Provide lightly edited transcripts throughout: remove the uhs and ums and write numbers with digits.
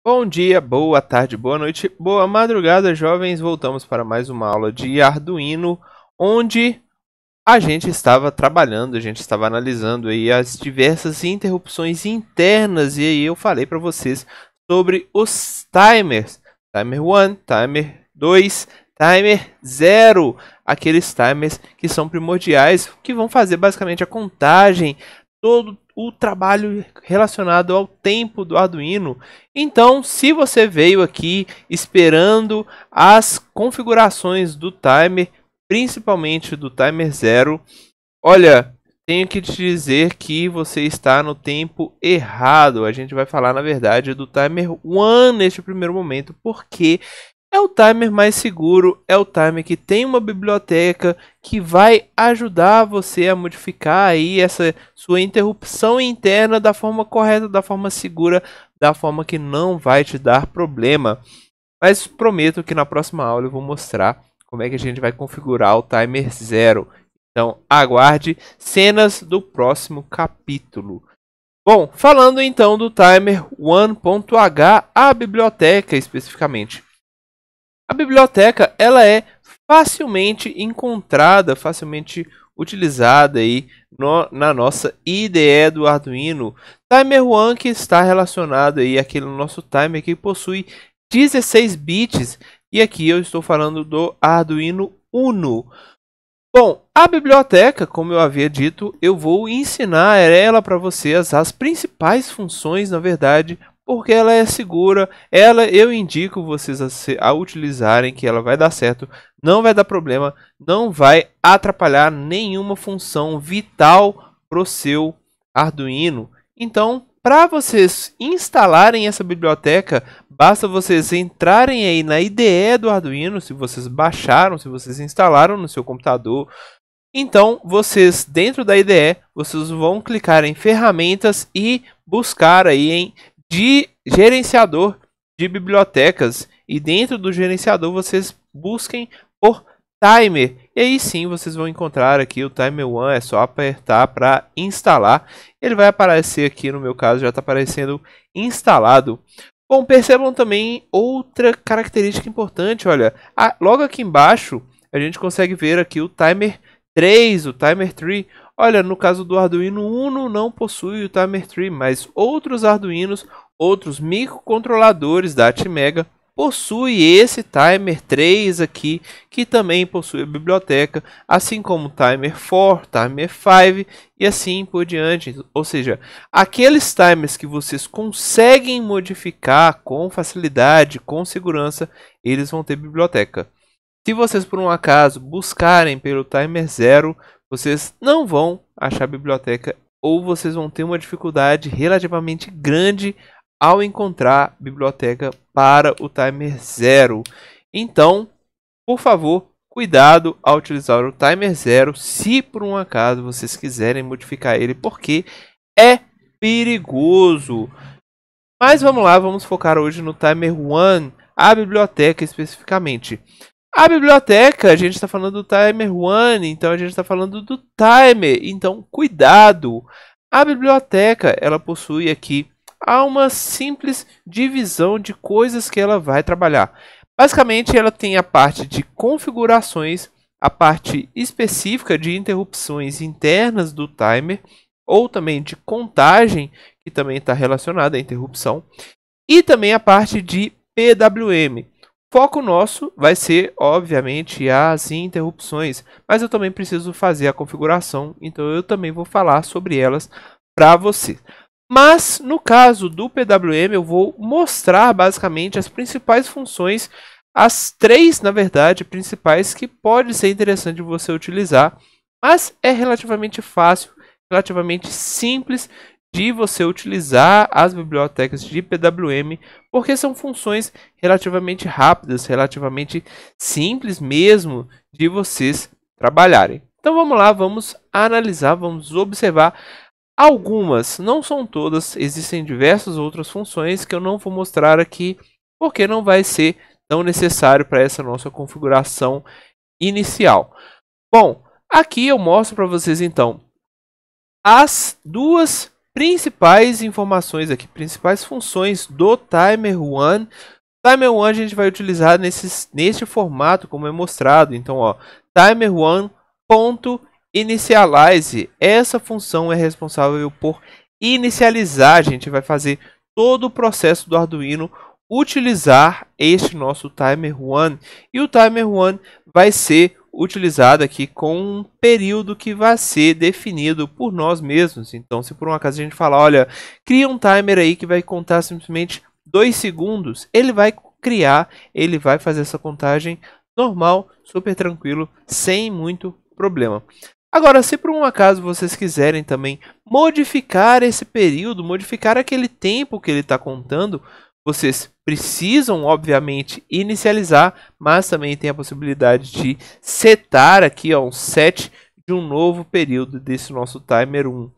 Bom dia, boa tarde, boa noite, boa madrugada, jovens. Voltamos para mais uma aula de Arduino, onde a gente estava trabalhando, a gente estava analisando aí as diversas interrupções internas e aí eu falei para vocês sobre os timers, timer 1, timer 2, timer 0, aqueles timers que são primordiais, que vão fazer basicamente a contagem, todo o trabalho relacionado ao tempo do Arduino. Então, se você veio aqui esperando as configurações do timer, principalmente do timer 0, olha, tenho que te dizer que você está no tempo errado. A gente vai falar, na verdade, do timer 1 neste primeiro momento, porque é o timer mais seguro, é o timer que tem uma biblioteca que vai ajudar você a modificar aí essa sua interrupção interna da forma correta, da forma segura, da forma que não vai te dar problema. Mas prometo que na próxima aula eu vou mostrar como é que a gente vai configurar o timer 0. Então aguarde cenas do próximo capítulo. Bom, falando então do timer 1.h, a biblioteca especificamente. A biblioteca ela é facilmente encontrada, facilmente utilizada aí na nossa IDE do Arduino. Timer 1 que está relacionado aí àquele nosso timer que possui 16 bits. E aqui eu estou falando do Arduino Uno. Bom, a biblioteca, como eu havia dito, eu vou ensinar ela para vocês, as principais funções, na verdade, porque ela é segura, eu indico vocês a utilizarem, que ela vai dar certo, não vai dar problema, não vai atrapalhar nenhuma função vital para o seu Arduino. Então, para vocês instalarem essa biblioteca, basta vocês entrarem aí na IDE do Arduino, se vocês baixaram, se vocês instalaram no seu computador. Então, vocês dentro da IDE, vocês vão clicar em ferramentas e buscar aí em de gerenciador de bibliotecas, e dentro do gerenciador vocês busquem por timer, e aí sim vocês vão encontrar aqui o timer 1, é só apertar para instalar, ele vai aparecer aqui, no meu caso já está aparecendo instalado. Bom, percebam também outra característica importante, olha, logo aqui embaixo a gente consegue ver aqui o timer 3, o timer 3. Olha, no caso do Arduino Uno não possui o timer 3, mas outros Arduinos, outros microcontroladores da Atmega possui esse timer 3 aqui, que também possui a biblioteca, assim como o timer 4, timer 5 e assim por diante. Ou seja, aqueles timers que vocês conseguem modificar com facilidade, com segurança, eles vão ter biblioteca. Se vocês por um acaso buscarem pelo timer 0, vocês não vão achar biblioteca, ou vocês vão ter uma dificuldade relativamente grande ao encontrar biblioteca para o timer 0. Então, por favor, cuidado ao utilizar o timer 0 se por um acaso vocês quiserem modificar ele, porque é perigoso. Mas vamos lá, vamos focar hoje no timer 1, a biblioteca especificamente. A biblioteca, a gente está falando do timer 1, então a gente está falando do timer, então cuidado! A biblioteca, ela possui aqui uma simples divisão de coisas que ela vai trabalhar. Basicamente, ela tem a parte de configurações, a parte específica de interrupções internas do timer, ou também de contagem, que também está relacionada à interrupção, e também a parte de PWM. Foco nosso vai ser, obviamente, as interrupções, mas eu também preciso fazer a configuração, então eu também vou falar sobre elas para você. Mas, no caso do PWM, eu vou mostrar basicamente as principais funções, as 3, na verdade, principais que pode ser interessante você utilizar, mas é relativamente fácil, relativamente simples de você utilizar as bibliotecas de PWM, porque são funções relativamente rápidas, relativamente simples mesmo de vocês trabalharem. Então vamos lá, vamos analisar, vamos observar algumas, não são todas, existem diversas outras funções que eu não vou mostrar aqui, porque não vai ser tão necessário para essa nossa configuração inicial. Bom, aqui eu mostro para vocês então as duas principais informações aqui, principais funções do Timer1. Timer1 a gente vai utilizar neste formato como é mostrado. Então, ó, Timer1.initialize. Essa função é responsável por inicializar. A gente vai fazer todo o processo do Arduino utilizar este nosso Timer1. E o Timer1 vai ser utilizado aqui com um período que vai ser definido por nós mesmos. Então, se por um acaso a gente falar, olha, cria um timer aí que vai contar simplesmente 2 segundos, ele vai criar, ele vai fazer essa contagem normal, super tranquilo, sem muito problema. Agora, se por um acaso vocês quiserem também modificar esse período, modificar aquele tempo que ele está contando, vocês precisam, obviamente, inicializar, mas também tem a possibilidade de setar aqui ó, um set de um novo período desse nosso Timer1.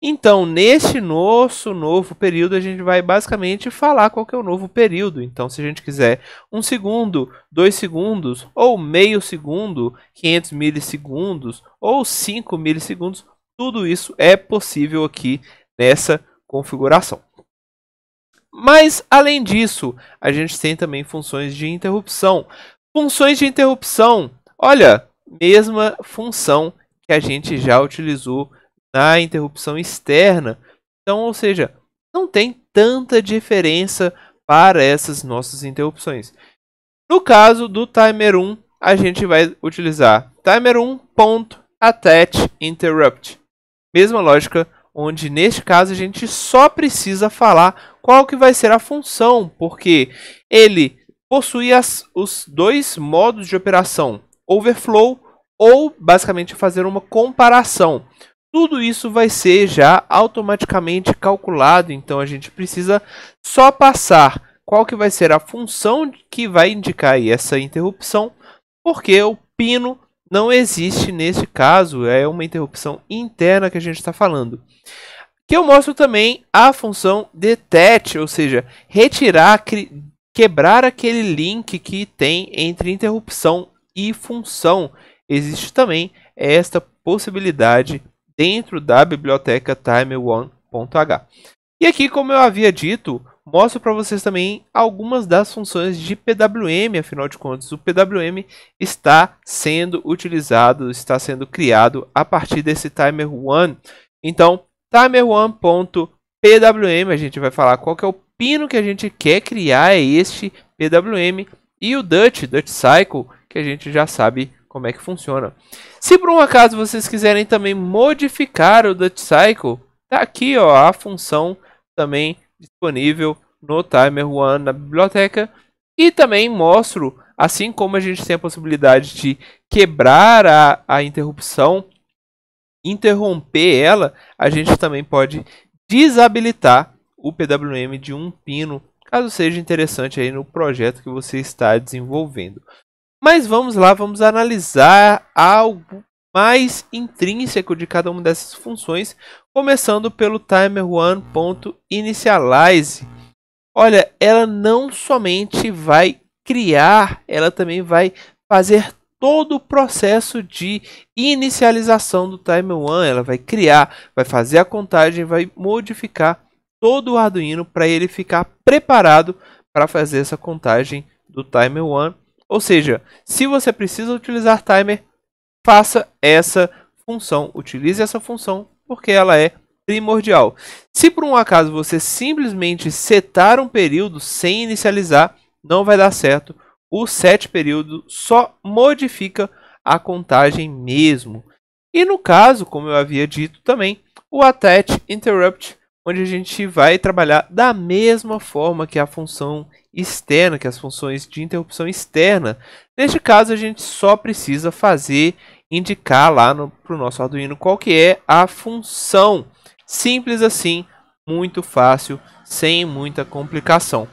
Então, neste nosso novo período, a gente vai basicamente falar qual que é o novo período. Então, se a gente quiser 1 segundo, 2 segundos, ou meio segundo, 500 milissegundos, ou 5 milissegundos, tudo isso é possível aqui nessa configuração. Mas, além disso, a gente tem também funções de interrupção. Funções de interrupção, olha, mesma função que a gente já utilizou na interrupção externa. Então, ou seja, não tem tanta diferença para essas nossas interrupções. No caso do Timer1, a gente vai utilizar Timer1.attachInterrupt. Mesma lógica, onde neste caso a gente só precisa falar qual que vai ser a função, porque ele possui os dois modos de operação, overflow ou basicamente fazer uma comparação. Tudo isso vai ser já automaticamente calculado, então a gente precisa só passar qual que vai ser a função que vai indicar aí essa interrupção, porque o pino não existe nesse caso, é uma interrupção interna que a gente está falando. Que eu mostro também a função detach, ou seja, retirar, quebrar aquele link que tem entre interrupção e função. Existe também esta possibilidade dentro da biblioteca timer1.h. E aqui, como eu havia dito, mostro para vocês também algumas das funções de PWM. Afinal de contas, o PWM está sendo utilizado, está sendo criado a partir desse Timer1. Então, Timer1.pwm, a gente vai falar qual que é o pino que a gente quer criar, é este PWM. E o Dutch Cycle, que a gente já sabe como é que funciona. Se por um acaso vocês quiserem também modificar o Dutch Cycle, tá aqui ó, a função também disponível no Timer1 na biblioteca. E também mostro, assim como a gente tem a possibilidade de quebrar a interrupção, interromper ela, a gente também pode desabilitar o PWM de um pino, caso seja interessante aí no projeto que você está desenvolvendo. Mas vamos lá, vamos analisar algo mais intrínseco de cada uma dessas funções, começando pelo Timer1.initialize. Olha, ela não somente vai criar, ela também vai fazer todo o processo de inicialização do Timer1. Ela vai criar, vai fazer a contagem, vai modificar todo o Arduino para ele ficar preparado para fazer essa contagem do Timer1. Ou seja, se você precisa utilizar timer, faça essa função, utilize essa função, porque ela é primordial. Se por um acaso você simplesmente setar um período sem inicializar, não vai dar certo. O set período só modifica a contagem mesmo. E no caso, como eu havia dito também, o attach interrupt, onde a gente vai trabalhar da mesma forma que a função externa, que as funções de interrupção externa. Neste caso, a gente só precisa indicar lá para o nosso Arduino qual que é a função. Simples assim, muito fácil, sem muita complicação.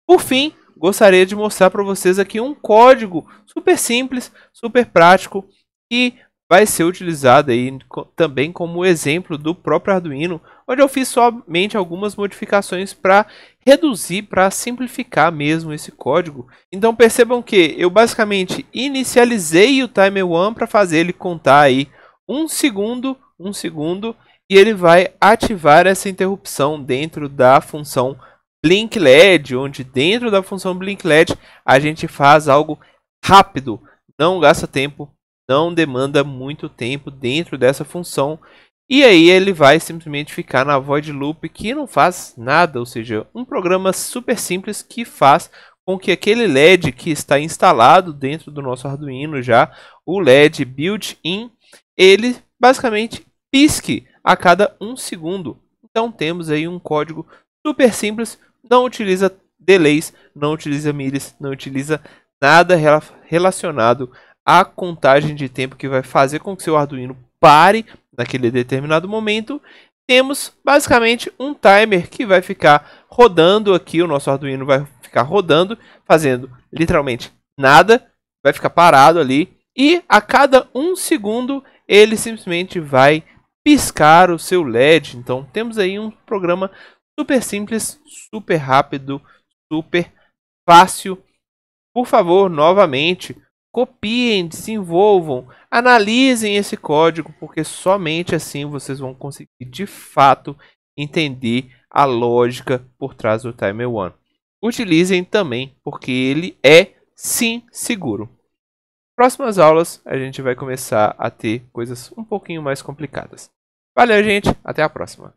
Por fim, gostaria de mostrar para vocês aqui um código super simples, super prático, que vai ser utilizado aí também como exemplo do próprio Arduino, onde eu fiz somente algumas modificações para reduzir, para simplificar mesmo esse código. Então percebam que eu basicamente inicializei o Timer1 para fazer ele contar aí um segundo, e ele vai ativar essa interrupção dentro da função Blink LED, onde dentro da função Blink LED a gente faz algo rápido, não gasta tempo, não demanda muito tempo dentro dessa função. E aí ele vai simplesmente ficar na void loop que não faz nada, ou seja, um programa super simples que faz com que aquele LED que está instalado dentro do nosso Arduino já, o LED built-in, ele basicamente pisque a cada 1 segundo. Então temos aí um código super simples, não utiliza delays, não utiliza milhas, não utiliza nada relacionado à contagem de tempo que vai fazer com que seu Arduino pare naquele determinado momento. Temos basicamente um timer que vai ficar rodando aqui, o nosso Arduino vai ficar rodando, fazendo literalmente nada, vai ficar parado ali, e a cada 1 segundo ele simplesmente vai piscar o seu LED. Então temos aí um programa super simples, super rápido, super fácil. Por favor, novamente, copiem, desenvolvam, analisem esse código, porque somente assim vocês vão conseguir de fato entender a lógica por trás do Timer One. Utilizem também, porque ele é sim seguro. Próximas aulas a gente vai começar a ter coisas um pouquinho mais complicadas. Valeu, gente, até a próxima.